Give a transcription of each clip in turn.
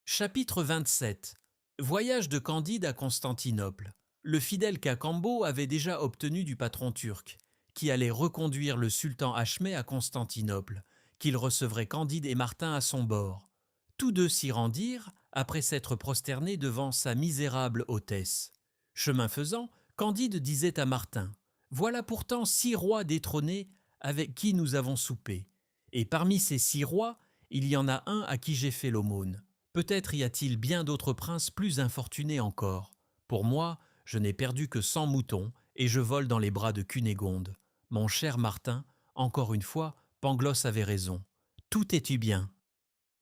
Chapitre 27. Voyage de Candide à Constantinople. Le fidèle Cacambo avait déjà obtenu du patron turc, qui allait reconduire le sultan Achmet à Constantinople, qu'il recevrait Candide et Martin à son bord. Tous deux s'y rendirent, après s'être prosternés devant sa misérable hôtesse. Chemin faisant, Candide disait à Martin : « Voilà pourtant 6 rois détrônés avec qui nous avons soupé. Et parmi ces 6 rois, il y en a un à qui j'ai fait l'aumône. Peut-être y a-t-il bien d'autres princes plus infortunés encore. Pour moi, je n'ai perdu que 100 moutons, et je vole dans les bras de Cunégonde. Mon cher Martin, encore une fois, Pangloss avait raison. Tout est-tu bien ? »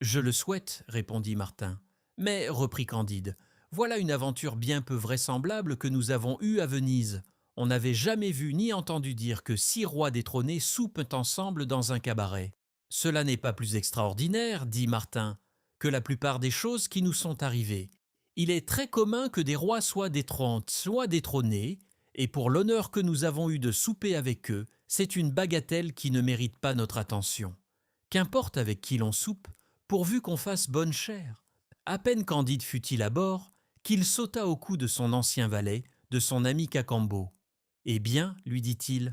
« Je le souhaite, répondit Martin. Mais, reprit Candide, voilà une aventure bien peu vraisemblable que nous avons eue à Venise. On n'avait jamais vu ni entendu dire que 6 rois détrônés soupent ensemble dans un cabaret. Cela n'est pas plus extraordinaire, dit Martin, que la plupart des choses qui nous sont arrivées. Il est très commun que des rois soient détrônés, et pour l'honneur que nous avons eu de souper avec eux, c'est une bagatelle qui ne mérite pas notre attention. Qu'importe avec qui l'on soupe, pourvu qu'on fasse bonne chère. À peine Candide fut-il à bord, qu'il sauta au cou de son ancien valet, de son ami Cacambo. « Eh bien, lui dit-il,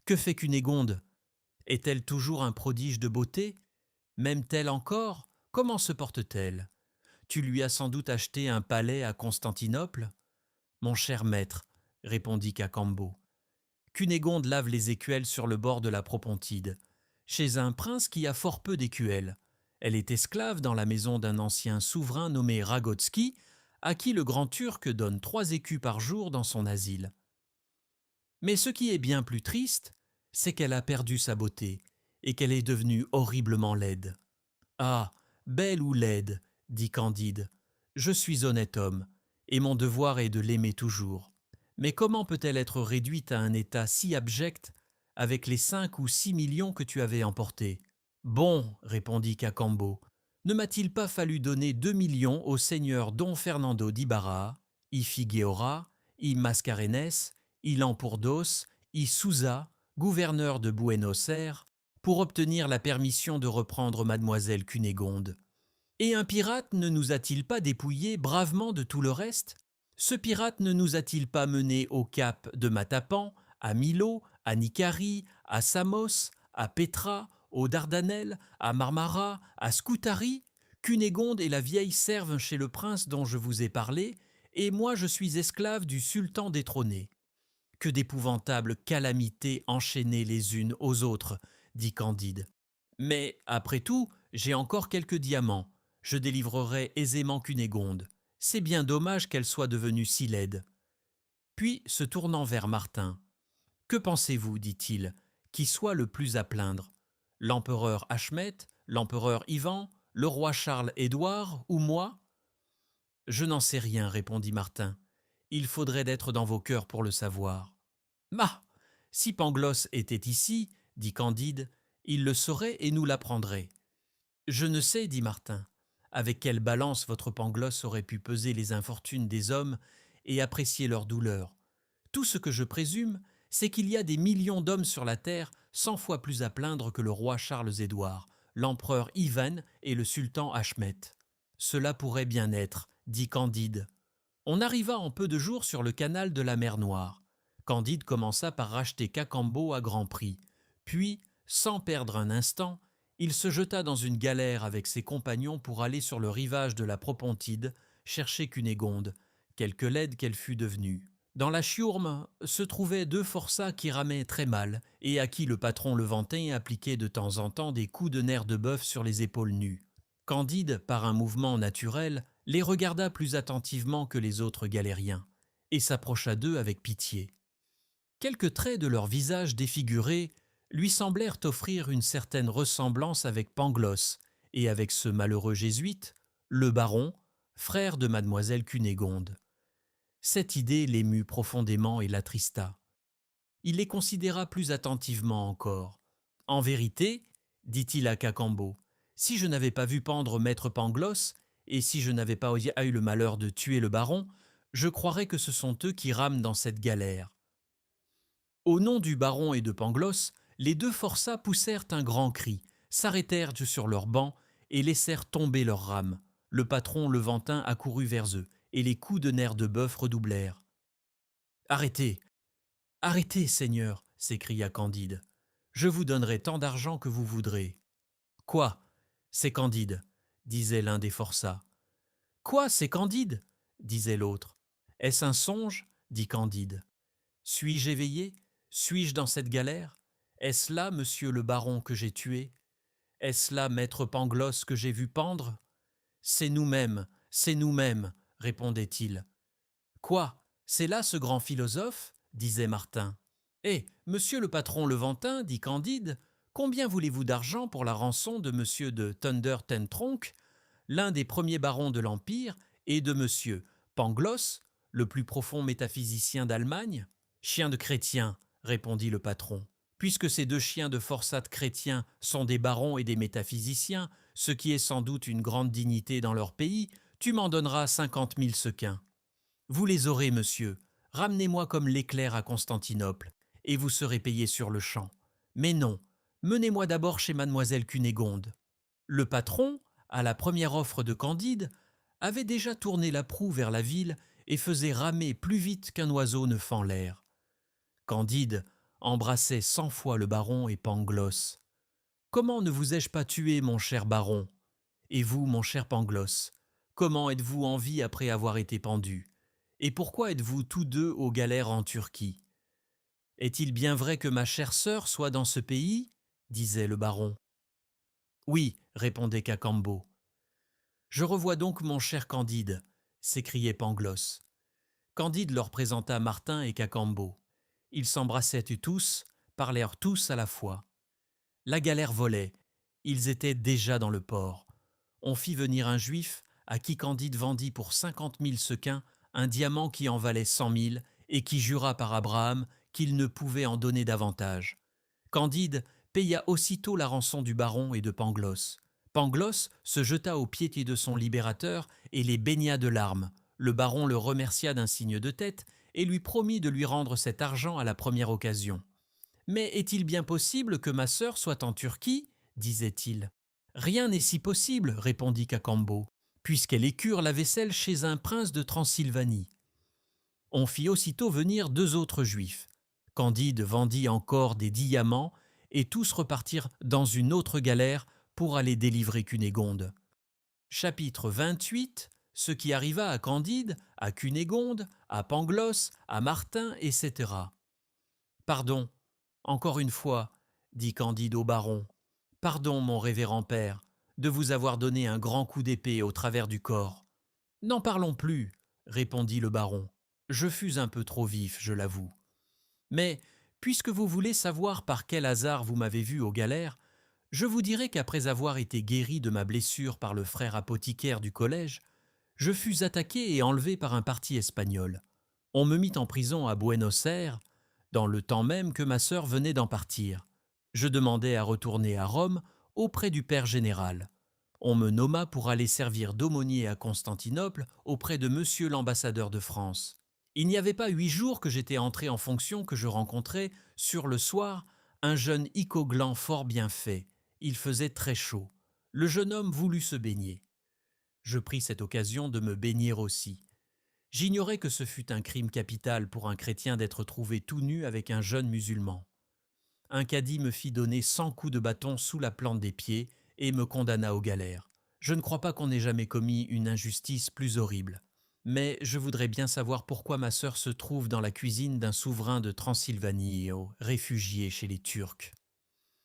que fait Cunégonde ? Est-elle toujours un prodige de beauté ? M'aime-t-elle encore ? Comment se porte-t-elle ? Tu lui as sans doute acheté un palais à Constantinople ? » « Mon cher maître, répondit Cacambo, Cunégonde lave les écuelles sur le bord de la Propontide, chez un prince qui a fort peu d'écuelles. Elle est esclave dans la maison d'un ancien souverain nommé Ragotski, à qui le grand Turc donne 3 écus par jour dans son asile. Mais ce qui est bien plus triste, c'est qu'elle a perdu sa beauté, et qu'elle est devenue horriblement laide. « Ah, belle ou laide, dit Candide, je suis honnête homme, et mon devoir est de l'aimer toujours. Mais comment peut-elle être réduite à un état si abject avec les 5 ou 6 millions que tu avais emportés ? » « Bon, répondit Cacambo, ne m'a-t-il pas fallu donner 2 millions au seigneur Don Fernando d'Ibarra, y Figueora, y Mascarenes, y Lampourdos, y Souza, gouverneur de Buenos Aires, pour obtenir la permission de reprendre mademoiselle Cunégonde. Et un pirate ne nous a-t-il pas dépouillés bravement de tout le reste ? Ce pirate ne nous a-t-il pas menés au cap de Matapan, à Milo, à Nicarie, à Samos, à Petra, aux Dardanelles, à Marmara, à Scutari ? Cunégonde et la vieille servent chez le prince dont je vous ai parlé, et moi je suis esclave du sultan détrôné. Que d'épouvantables calamités enchaînées les unes aux autres, dit Candide. Mais, après tout, j'ai encore quelques diamants. Je délivrerai aisément Cunégonde. C'est bien dommage qu'elle soit devenue si laide. Puis, se tournant vers Martin, « Que pensez-vous, dit-il, qui soit le plus à plaindre ? L'empereur Achmet, l'empereur Ivan, le roi Charles-Édouard ou moi ?»« Je n'en sais rien, répondit Martin. Il faudrait d'être dans vos cœurs pour le savoir. »« Bah ! Si Pangloss était ici, dit Candide, il le saurait et nous l'apprendrait. »« Je ne sais, dit Martin, avec quelle balance votre Pangloss aurait pu peser les infortunes des hommes et apprécier leur douleur. Tout ce que je présume, c'est qu'il y a des millions d'hommes sur la terre 100 fois plus à plaindre que le roi Charles-Édouard, l'empereur Ivan et le sultan Achmet. Cela pourrait bien être, dit Candide. On arriva en peu de jours sur le canal de la mer Noire. Candide commença par racheter Cacambo à grand prix. Puis, sans perdre un instant, il se jeta dans une galère avec ses compagnons pour aller sur le rivage de la Propontide chercher Cunégonde, quelque laide qu'elle fût devenue. Dans la chiourme se trouvaient 2 forçats qui ramaient très mal et à qui le patron Levantin appliquait de temps en temps des coups de nerf de bœuf sur les épaules nues. Candide, par un mouvement naturel, les regarda plus attentivement que les autres galériens et s'approcha d'eux avec pitié. Quelques traits de leur visage défiguré lui semblèrent offrir une certaine ressemblance avec Pangloss et avec ce malheureux jésuite, le baron, frère de mademoiselle Cunégonde. Cette idée l'émut profondément et l'attrista. Il les considéra plus attentivement encore. « En vérité, dit-il à Cacambo, si je n'avais pas vu pendre maître Pangloss, et si je n'avais pas eu le malheur de tuer le baron, je croirais que ce sont eux qui rament dans cette galère. » Au nom du baron et de Pangloss, les 2 forçats poussèrent un grand cri, s'arrêtèrent sur leurs bancs et laissèrent tomber leurs rames. Le patron Levantin accourut vers eux, et les coups de nerfs de bœuf redoublèrent. « Arrêtez, arrêtez, Seigneur !» s'écria Candide. « Je vous donnerai tant d'argent que vous voudrez. »« Quoi ? C'est Candide !» disait l'un des forçats. « Quoi, c'est Candide ?» disait l'autre. « Est-ce un songe ?» dit Candide. « Suis-je éveillé ? Suis-je dans cette galère ? Est-ce là, monsieur le baron, que j'ai tué ? Est-ce là maître Pangloss que j'ai vu pendre ? » « C'est nous-mêmes, répondait-il. « Quoi ? C'est là ce grand philosophe ?» disait Martin. « Eh, monsieur le patron Levantin, dit Candide, combien voulez-vous d'argent pour la rançon de monsieur de Thunder Ten Tronckh, l'un des premiers barons de l'Empire, et de monsieur Pangloss, le plus profond métaphysicien d'Allemagne ? » « Chien de chrétien, répondit le patron. Puisque ces deux chiens de forçats chrétiens sont des barons et des métaphysiciens, ce qui est sans doute une grande dignité dans leur pays, tu m'en donneras 50 000 sequins. Vous les aurez, monsieur. Ramenez-moi comme l'éclair à Constantinople, et vous serez payé sur le champ. Mais non, menez-moi d'abord chez mademoiselle Cunégonde. Le patron, à la première offre de Candide, avait déjà tourné la proue vers la ville et faisait ramer plus vite qu'un oiseau ne fend l'air. Candide embrassait 100 fois le baron et Pangloss. « Comment ne vous ai-je pas tué, mon cher baron ? Et vous, mon cher Pangloss, comment êtes-vous en vie après avoir été pendu ? Et pourquoi êtes-vous tous deux aux galères en Turquie ? Est-il bien vrai que ma chère sœur soit dans ce pays ? disait le baron. Oui, répondait Cacambo. Je revois donc mon cher Candide, s'écriait Pangloss. Candide leur présenta Martin et Cacambo. Ils s'embrassaient tous, parlèrent tous à la fois. La galère volait, ils étaient déjà dans le port. On fit venir un juif à qui Candide vendit pour 50 000 sequins un diamant qui en valait 100 000 et qui jura par Abraham qu'il ne pouvait en donner davantage. Candide paya aussitôt la rançon du baron et de Pangloss. Pangloss se jeta aux pieds de son libérateur et les baigna de larmes. Le baron le remercia d'un signe de tête et lui promit de lui rendre cet argent à la première occasion. « Mais est-il bien possible que ma sœur soit en Turquie ?» disait-il. « Rien n'est si possible, répondit Cacambo, puisqu'elle écure la vaisselle chez un prince de Transylvanie. » On fit aussitôt venir 2 autres juifs. Candide vendit encore des diamants et tous repartirent dans une autre galère pour aller délivrer Cunégonde. Chapitre 28. Ce qui arriva à Candide, à Cunégonde, à Pangloss, à Martin, etc. « Pardon, encore une fois, dit Candide au baron. « Pardon, mon révérend père, de vous avoir donné un grand coup d'épée au travers du corps. »« N'en parlons plus, répondit le baron. Je fus un peu trop vif, je l'avoue. Mais, puisque vous voulez savoir par quel hasard vous m'avez vu aux galères, je vous dirai qu'après avoir été guéri de ma blessure par le frère apothicaire du collège, je fus attaqué et enlevé par un parti espagnol. On me mit en prison à Buenos Aires, dans le temps même que ma sœur venait d'en partir. Je demandai à retourner à Rome auprès du père général. On me nomma pour aller servir d'aumônier à Constantinople auprès de monsieur l'ambassadeur de France. Il n'y avait pas 8 jours que j'étais entré en fonction que je rencontrai, sur le soir, un jeune icoglan fort bien fait. Il faisait très chaud. Le jeune homme voulut se baigner. Je pris cette occasion de me baigner aussi. J'ignorais que ce fût un crime capital pour un chrétien d'être trouvé tout nu avec un jeune musulman. Un cadi me fit donner 100 coups de bâton sous la plante des pieds et me condamna aux galères. Je ne crois pas qu'on ait jamais commis une injustice plus horrible. Mais je voudrais bien savoir pourquoi ma sœur se trouve dans la cuisine d'un souverain de Transylvanie, réfugié chez les Turcs.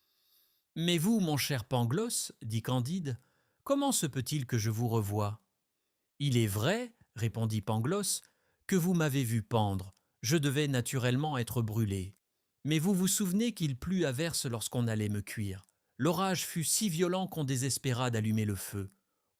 « Mais vous, mon cher Pangloss, dit Candide, comment se peut-il que je vous revoie ? » « Il est vrai, répondit Pangloss, que vous m'avez vu pendre. Je devais naturellement être brûlé. Mais vous vous souvenez qu'il plut à verse lorsqu'on allait me cuire. L'orage fut si violent qu'on désespéra d'allumer le feu.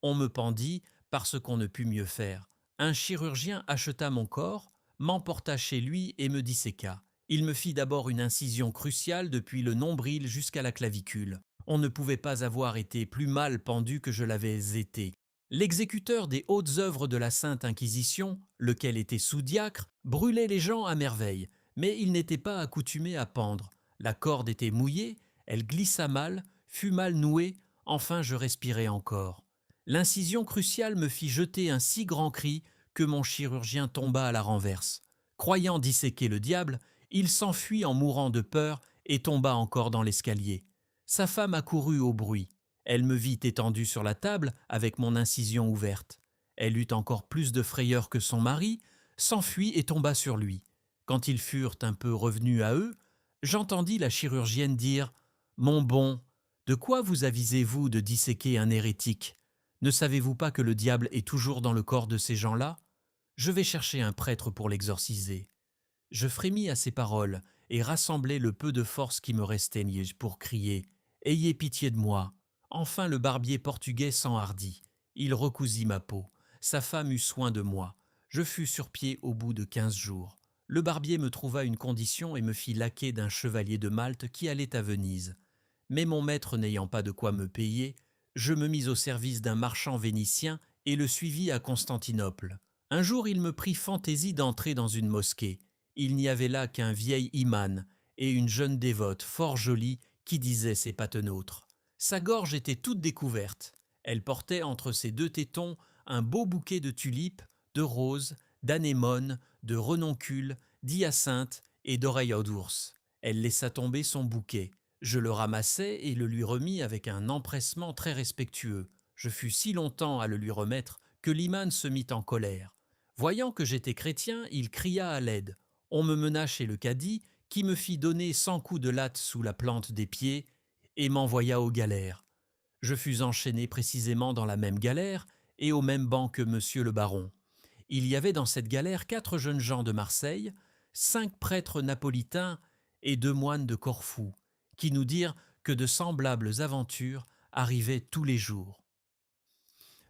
On me pendit parce qu'on ne put mieux faire. Un chirurgien acheta mon corps, m'emporta chez lui et me disséqua. Il me fit d'abord une incision cruciale depuis le nombril jusqu'à la clavicule. On ne pouvait pas avoir été plus mal pendu que je l'avais été. L'exécuteur des hautes œuvres de la Sainte Inquisition, lequel était sous-diacre, brûlait les gens à merveille, mais il n'était pas accoutumé à pendre. La corde était mouillée, elle glissa mal, fut mal nouée, enfin je respirais encore. L'incision cruciale me fit jeter un si grand cri que mon chirurgien tomba à la renverse. Croyant disséquer le diable, il s'enfuit en mourant de peur et tomba encore dans l'escalier. Sa femme accourut au bruit. Elle me vit étendu sur la table avec mon incision ouverte. Elle eut encore plus de frayeur que son mari, s'enfuit et tomba sur lui. Quand ils furent un peu revenus à eux, j'entendis la chirurgienne dire « Mon bon, de quoi vous avisez-vous de disséquer un hérétique ? Ne savez-vous pas que le diable est toujours dans le corps de ces gens-là ? Je vais chercher un prêtre pour l'exorciser. » Je frémis à ces paroles et rassemblai le peu de force qui me restait pour crier « Ayez pitié de moi !» Enfin le barbier portugais s'enhardit. Il recousit ma peau. Sa femme eut soin de moi. Je fus sur pied au bout de 15 jours. Le barbier me trouva une condition et me fit laquais d'un chevalier de Malte qui allait à Venise. Mais mon maître n'ayant pas de quoi me payer, je me mis au service d'un marchand vénitien et le suivis à Constantinople. Un jour il me prit fantaisie d'entrer dans une mosquée. Il n'y avait là qu'un vieil imam et une jeune dévote fort jolie qui disait ses patenôtres. Sa gorge était toute découverte. Elle portait entre ses deux tétons un beau bouquet de tulipes, de roses, d'anémones, de renoncules, d'hyacinthes et d'oreilles d'ours. Elle laissa tomber son bouquet. Je le ramassai et le lui remis avec un empressement très respectueux. Je fus si longtemps à le lui remettre que l'imam se mit en colère. Voyant que j'étais chrétien, il cria à l'aide. On me mena chez le cadi, qui me fit donner 100 coups de latte sous la plante des pieds et m'envoya aux galères. Je fus enchaîné précisément dans la même galère et au même banc que monsieur le baron. Il y avait dans cette galère 4 jeunes gens de Marseille, 5 prêtres napolitains et 2 moines de Corfou, qui nous dirent que de semblables aventures arrivaient tous les jours.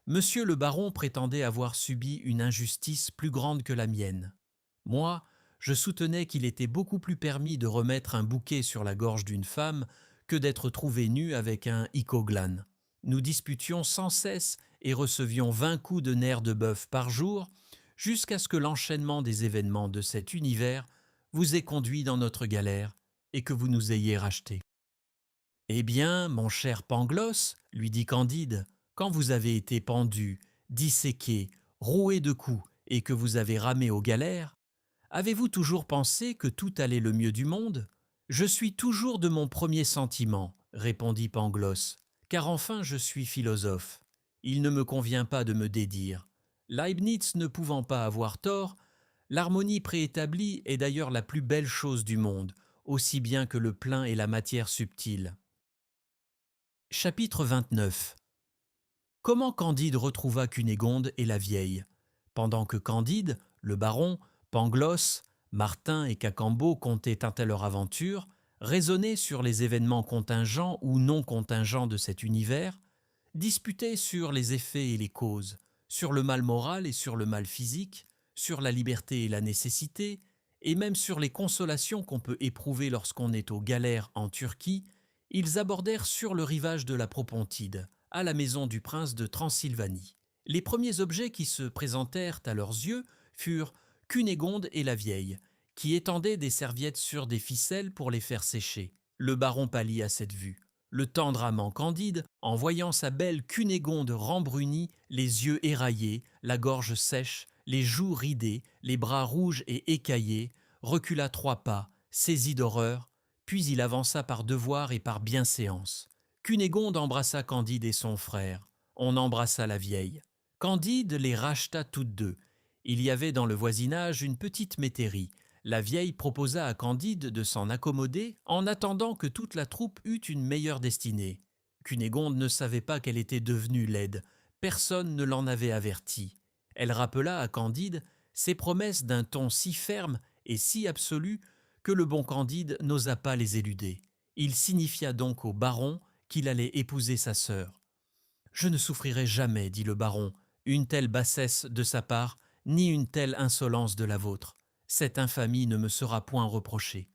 Monsieur le baron prétendait avoir subi une injustice plus grande que la mienne. Moi, je soutenais qu'il était beaucoup plus permis de remettre un bouquet sur la gorge d'une femme que d'être trouvé nu avec un icoglan. Nous disputions sans cesse et recevions 20 coups de nerfs de bœuf par jour, jusqu'à ce que l'enchaînement des événements de cet univers vous ait conduit dans notre galère et que vous nous ayez rachetés. « Eh bien, mon cher Pangloss, lui dit Candide, quand vous avez été pendu, disséqué, roué de coups et que vous avez ramé aux galères, avez-vous toujours pensé que tout allait le mieux du monde ? Je suis toujours de mon premier sentiment, répondit Pangloss, car enfin je suis philosophe. Il ne me convient pas de me dédire. Leibniz ne pouvant pas avoir tort, l'harmonie préétablie est d'ailleurs la plus belle chose du monde, aussi bien que le plein et la matière subtile. Chapitre 29. Comment Candide retrouva Cunégonde et la vieille. Pendant que Candide, le baron, Pangloss, Martin et Cacambo contaient à leur aventure, raisonnaient sur les événements contingents ou non contingents de cet univers, disputaient sur les effets et les causes, sur le mal moral et sur le mal physique, sur la liberté et la nécessité, et même sur les consolations qu'on peut éprouver lorsqu'on est aux galères en Turquie, ils abordèrent sur le rivage de la Propontide, à la maison du prince de Transylvanie. Les premiers objets qui se présentèrent à leurs yeux furent Cunégonde et la vieille, qui étendaient des serviettes sur des ficelles pour les faire sécher. Le baron pâlit à cette vue. Le tendre amant Candide, en voyant sa belle Cunégonde rembrunie, les yeux éraillés, la gorge sèche, les joues ridées, les bras rouges et écaillés, recula 3 pas, saisi d'horreur, puis il avança par devoir et par bienséance. Cunégonde embrassa Candide et son frère. On embrassa la vieille. Candide les racheta toutes deux. Il y avait dans le voisinage une petite métairie. La vieille proposa à Candide de s'en accommoder en attendant que toute la troupe eût une meilleure destinée. Cunégonde ne savait pas qu'elle était devenue laide. Personne ne l'en avait averti. Elle rappela à Candide ses promesses d'un ton si ferme et si absolu que le bon Candide n'osa pas les éluder. Il signifia donc au baron qu'il allait épouser sa sœur. « Je ne souffrirai jamais, dit le baron, une telle bassesse de sa part, ni une telle insolence de la vôtre. Cette infamie ne me sera point reprochée.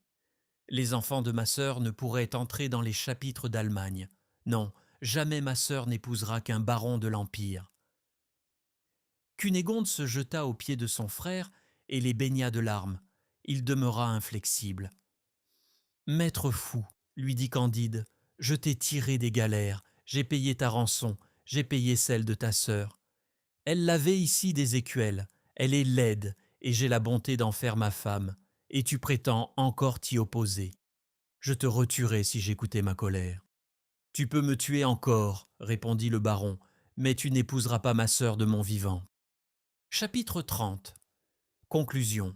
Les enfants de ma sœur ne pourraient entrer dans les chapitres d'Allemagne. Non, jamais ma sœur n'épousera qu'un baron de l'Empire. » Cunégonde se jeta aux pieds de son frère et les baigna de larmes. Il demeura inflexible. « Maître fou, lui dit Candide, je t'ai tiré des galères, j'ai payé ta rançon, j'ai payé celle de ta sœur. Elle lavait ici des écuelles, elle est laide, et j'ai la bonté d'en faire ma femme, et tu prétends encore t'y opposer. Je te retuerais si j'écoutais ma colère. Tu peux me tuer encore, répondit le baron, mais tu n'épouseras pas ma sœur de mon vivant. Chapitre 30. Conclusion.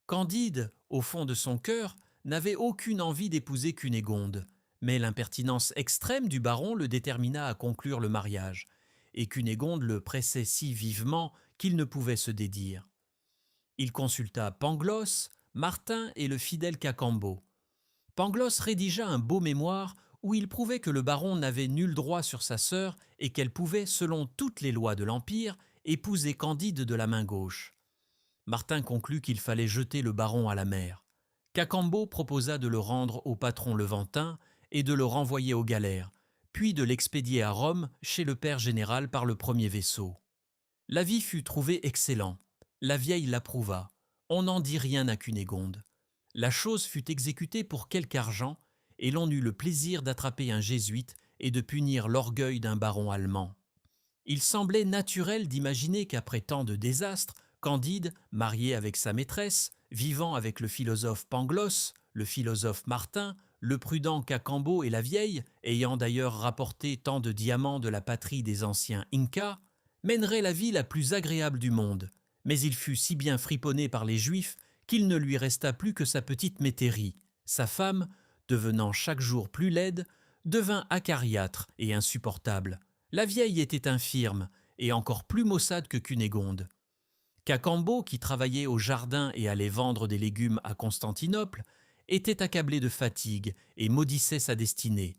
Candide, au fond de son cœur, n'avait aucune envie d'épouser Cunégonde, mais l'impertinence extrême du baron le détermina à conclure le mariage, et Cunégonde le pressait si vivement qu'il ne pouvait se dédire. Il consulta Pangloss, Martin et le fidèle Cacambo. Pangloss rédigea un beau mémoire où il prouvait que le baron n'avait nul droit sur sa sœur et qu'elle pouvait, selon toutes les lois de l'Empire, épouser Candide de la main gauche. Martin conclut qu'il fallait jeter le baron à la mer. Cacambo proposa de le rendre au patron levantin et de le renvoyer aux galères, puis de l'expédier à Rome chez le père général par le premier vaisseau. L'avis fut trouvé excellent. La vieille l'approuva. On n'en dit rien à Cunégonde. La chose fut exécutée pour quelque argent, et l'on eut le plaisir d'attraper un jésuite et de punir l'orgueil d'un baron allemand. Il semblait naturel d'imaginer qu'après tant de désastres, Candide, marié avec sa maîtresse, vivant avec le philosophe Pangloss, le philosophe Martin, le prudent Cacambo et la vieille, ayant d'ailleurs rapporté tant de diamants de la patrie des anciens Incas, mènerait la vie la plus agréable du monde. Mais il fut si bien friponné par les Juifs qu'il ne lui resta plus que sa petite Métairie. Sa femme, devenant chaque jour plus laide, devint acariâtre et insupportable. La vieille était infirme et encore plus maussade que Cunégonde. Cacambo, qui travaillait au jardin et allait vendre des légumes à Constantinople, était accablé de fatigue et maudissait sa destinée.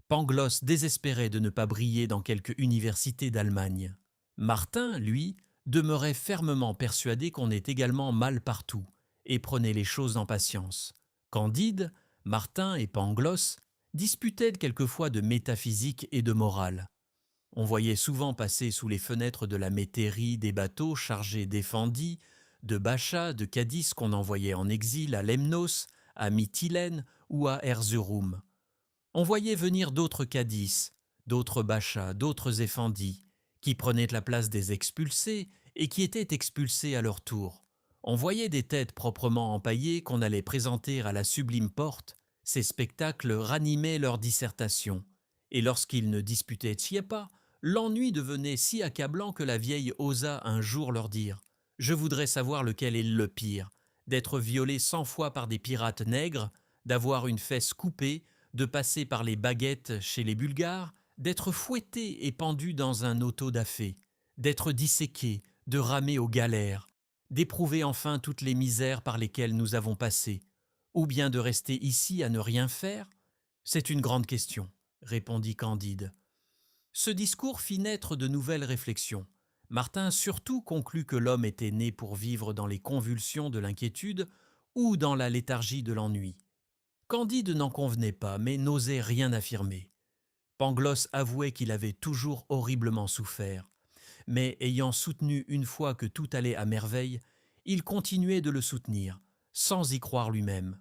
Pangloss désespérait de ne pas briller dans quelque université d'Allemagne. Martin, lui, demeurait fermement persuadé qu'on est également mal partout et prenait les choses en patience. Candide, Martin et Pangloss disputaient quelquefois de métaphysique et de morale. On voyait souvent passer sous les fenêtres de la métairie des bateaux chargés d'Effendis, de Bacha, de Cadis qu'on envoyait en exil à Lemnos, à Mytilène ou à Erzurum. On voyait venir d'autres Cadis, d'autres Bacha, d'autres Effendis, qui prenaient la place des expulsés et qui étaient expulsés à leur tour. On voyait des têtes proprement empaillées qu'on allait présenter à la sublime porte. Ces spectacles ranimaient leur dissertation. Et lorsqu'ils ne disputaient pas, l'ennui devenait si accablant que la vieille osa un jour leur dire « Je voudrais savoir lequel est le pire, d'être violé 100 fois par des pirates nègres, d'avoir une fesse coupée, de passer par les baguettes chez les Bulgares, d'être fouetté et pendu dans un auto-da-fé, d'être disséqué, de ramer aux galères, d'éprouver enfin toutes les misères par lesquelles nous avons passé, ou bien de rester ici à ne rien faire? C'est une grande question, répondit Candide. Ce discours fit naître de nouvelles réflexions. Martin surtout conclut que l'homme était né pour vivre dans les convulsions de l'inquiétude ou dans la léthargie de l'ennui. Candide n'en convenait pas, mais n'osait rien affirmer. Pangloss avouait qu'il avait toujours horriblement souffert, mais ayant soutenu une fois que tout allait à merveille, il continuait de le soutenir, sans y croire lui-même.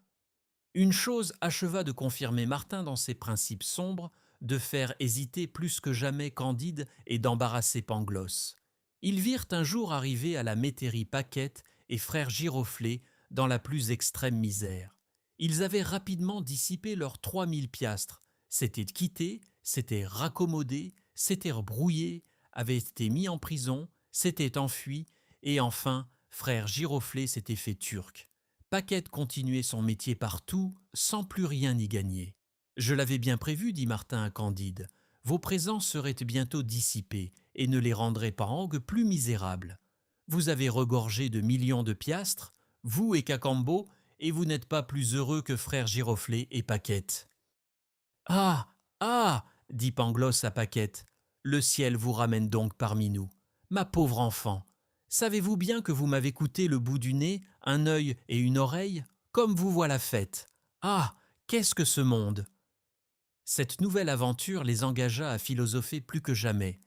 Une chose acheva de confirmer Martin dans ses principes sombres, de faire hésiter plus que jamais Candide et d'embarrasser Pangloss. Ils virent un jour arriver à la métairie Paquette et frère Giroflée dans la plus extrême misère. Ils avaient rapidement dissipé leurs 3000 piastres, s'étaient quittés, s'étaient raccommodés, s'étaient brouillés, avaient été mis en prison, s'étaient enfuis, et enfin, frère Giroflée s'était fait turc. Paquette continuait son métier partout, sans plus rien y gagner. « Je l'avais bien prévu, dit Martin à Candide. Vos présents seraient bientôt dissipés et ne les rendraient pas que plus misérables. Vous avez regorgé de millions de piastres, vous et Cacambo, et vous n'êtes pas plus heureux que frère Giroflée et Paquette. »« Ah, ah !» dit Pangloss à Paquette. « Le ciel vous ramène donc parmi nous. Ma pauvre enfant, savez-vous bien que vous m'avez coûté le bout du nez, un œil et une oreille, comme vous voilà faite. Ah, qu'est-ce que ce monde !» Cette nouvelle aventure les engagea à philosopher plus que jamais.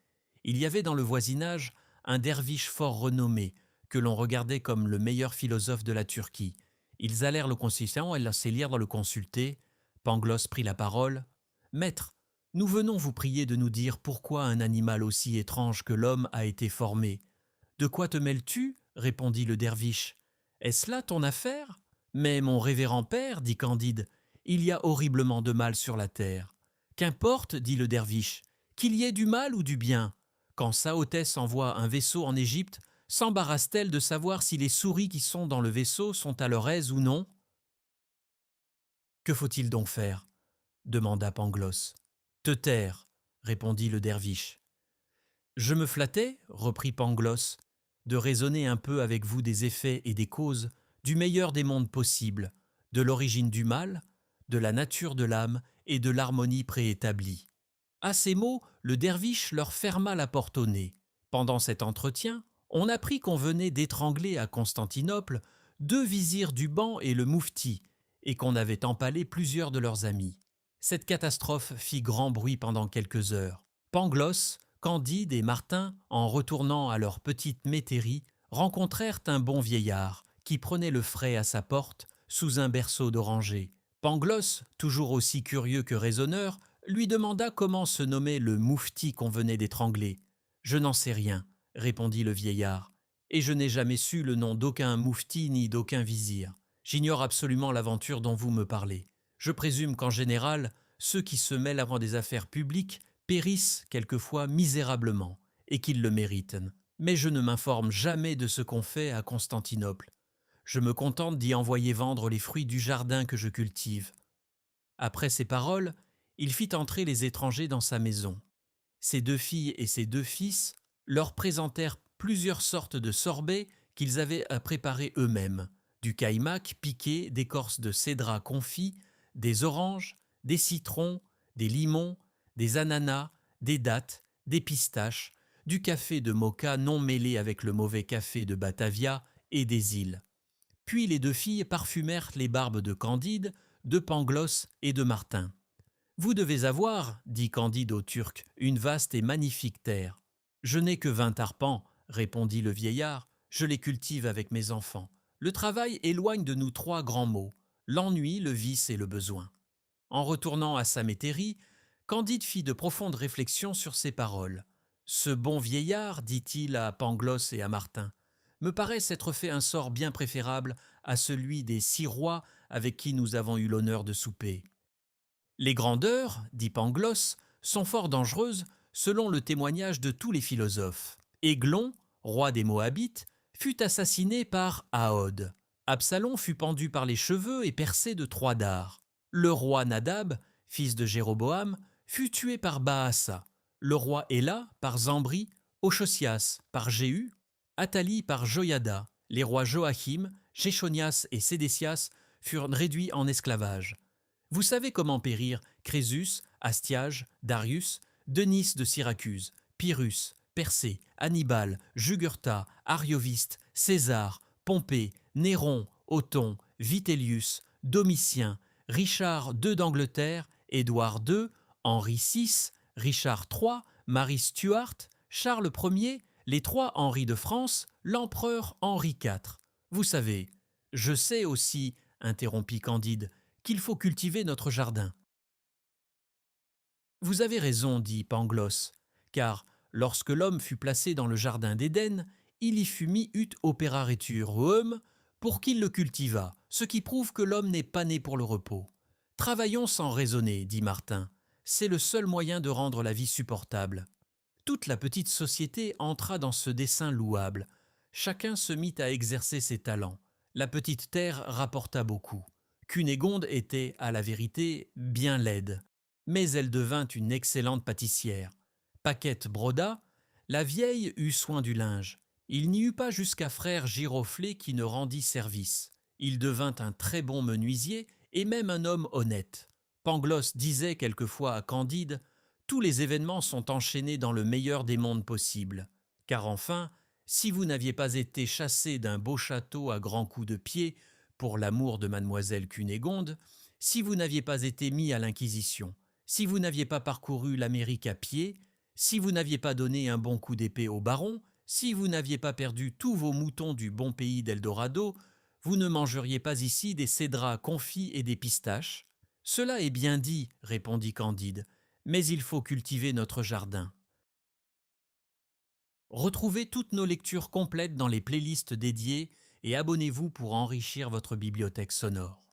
Il y avait dans le voisinage un derviche fort renommé, que l'on regardait comme le meilleur philosophe de la Turquie. Ils allèrent le consulter, et laissèrent lire dans le consulté. Pangloss prit la parole. « Maître, Nous venons vous prier de nous dire pourquoi un animal aussi étrange que l'homme a été formé. De quoi te mêles-tu répondit le derviche. Est-ce là ton affaire? Mais mon révérend père, dit Candide, il y a horriblement de mal sur la terre. Qu'importe, dit le derviche, qu'il y ait du mal ou du bien. Quand sa hautesse envoie un vaisseau en Égypte, s'embarrasse-t-elle de savoir si les souris qui sont dans le vaisseau sont à leur aise ou non? Que faut-il donc faire? Demanda Pangloss. Te taire, répondit le derviche. Je me flattais, reprit Pangloss, de raisonner un peu avec vous des effets et des causes, du meilleur des mondes possibles, de l'origine du mal, de la nature de l'âme et de l'harmonie préétablie. À ces mots, le derviche leur ferma la porte au nez. Pendant cet entretien, on apprit qu'on venait d'étrangler à Constantinople 2 vizirs du Ban et le Moufti, et qu'on avait empalé plusieurs de leurs amis. Cette catastrophe fit grand bruit pendant quelques heures. Pangloss, Candide et Martin, en retournant à leur petite métairie, rencontrèrent un bon vieillard qui prenait le frais à sa porte sous un berceau d'orangers. Pangloss, toujours aussi curieux que raisonneur, lui demanda comment se nommait le moufti qu'on venait d'étrangler. « Je n'en sais rien, répondit le vieillard, et je n'ai jamais su le nom d'aucun moufti ni d'aucun vizir. J'ignore absolument l'aventure dont vous me parlez. Je présume qu'en général, ceux qui se mêlent avant des affaires publiques périssent quelquefois misérablement, et qu'ils le méritent. Mais je ne m'informe jamais de ce qu'on fait à Constantinople. Je me contente d'y envoyer vendre les fruits du jardin que je cultive. » Après ces paroles, il fit entrer les étrangers dans sa maison. Ses 2 filles et ses 2 fils leur présentèrent plusieurs sortes de sorbets qu'ils avaient à préparer eux-mêmes, du caïmac piqué d'écorce de cédrat confit, des oranges, des citrons, des limons, des ananas, des dattes, des pistaches, du café de Moka non mêlé avec le mauvais café de Batavia et des îles. Puis les 2 filles parfumèrent les barbes de Candide, de Pangloss et de Martin. « Vous devez avoir, dit Candide au Turc, une vaste et magnifique terre. »« Je n'ai que 20 arpents, répondit le vieillard, je les cultive avec mes enfants. Le travail éloigne de nous 3 grands maux, l'ennui, le vice et le besoin. » En retournant à sa métairie, Candide fit de profondes réflexions sur ces paroles. « Ce bon vieillard, dit-il à Pangloss et à Martin, me paraît s'être fait un sort bien préférable à celui des 6 rois avec qui nous avons eu l'honneur de souper. Les grandeurs, dit Pangloss, sont fort dangereuses selon le témoignage de tous les philosophes. Aiglon, roi des Moabites, fut assassiné par Ahod. Absalom fut pendu par les cheveux et percé de 3 dards. Le roi Nadab, fils de Jéroboam, fut tué par Baasa. Le roi Éla par Zambri, Ochosias par Jéhu, Athalie par Joiada. Les rois Joachim, Jéchonias et Sédécias furent réduits en esclavage. Vous savez comment périrent Crésus, Astiage, Darius, Denis de Syracuse, Pyrrhus, Persée, Hannibal, Jugurtha, Arioviste, César, Pompée, Néron, Othon, Vitellius, Domitien, Richard II d'Angleterre, Édouard II, Henri VI, Richard III, Marie Stuart, Charles Ier, les 3 Henri de France, l'empereur Henri IV. Vous savez, je sais aussi, interrompit Candide, qu'il faut cultiver notre jardin. Vous avez raison, dit Pangloss, car lorsque l'homme fut placé dans le jardin d'Éden, il y fut mis ut operaretur pour qu'il le cultivât, ce qui prouve que l'homme n'est pas né pour le repos. Travaillons sans raisonner, dit Martin, c'est le seul moyen de rendre la vie supportable. Toute la petite société entra dans ce dessein louable. Chacun se mit à exercer ses talents. La petite terre rapporta beaucoup. Cunégonde était, à la vérité, bien laide, mais elle devint une excellente pâtissière. Paquette broda, la vieille eut soin du linge. Il n'y eut pas jusqu'à frère Giroflée qui ne rendit service. Il devint un très bon menuisier et même un homme honnête. Pangloss disait quelquefois à Candide « Tous les événements sont enchaînés dans le meilleur des mondes possibles. Car enfin, si vous n'aviez pas été chassé d'un beau château à grands coups de pied pour l'amour de mademoiselle Cunégonde, si vous n'aviez pas été mis à l'Inquisition, si vous n'aviez pas parcouru l'Amérique à pied, si vous n'aviez pas donné un bon coup d'épée au baron, si vous n'aviez pas perdu tous vos moutons du bon pays d'Eldorado, vous ne mangeriez pas ici des cédrats confits et des pistaches. » « Cela est bien dit, répondit Candide, mais il faut cultiver notre jardin. Retrouvez toutes nos lectures complètes dans les playlists dédiées et abonnez-vous pour enrichir votre bibliothèque sonore.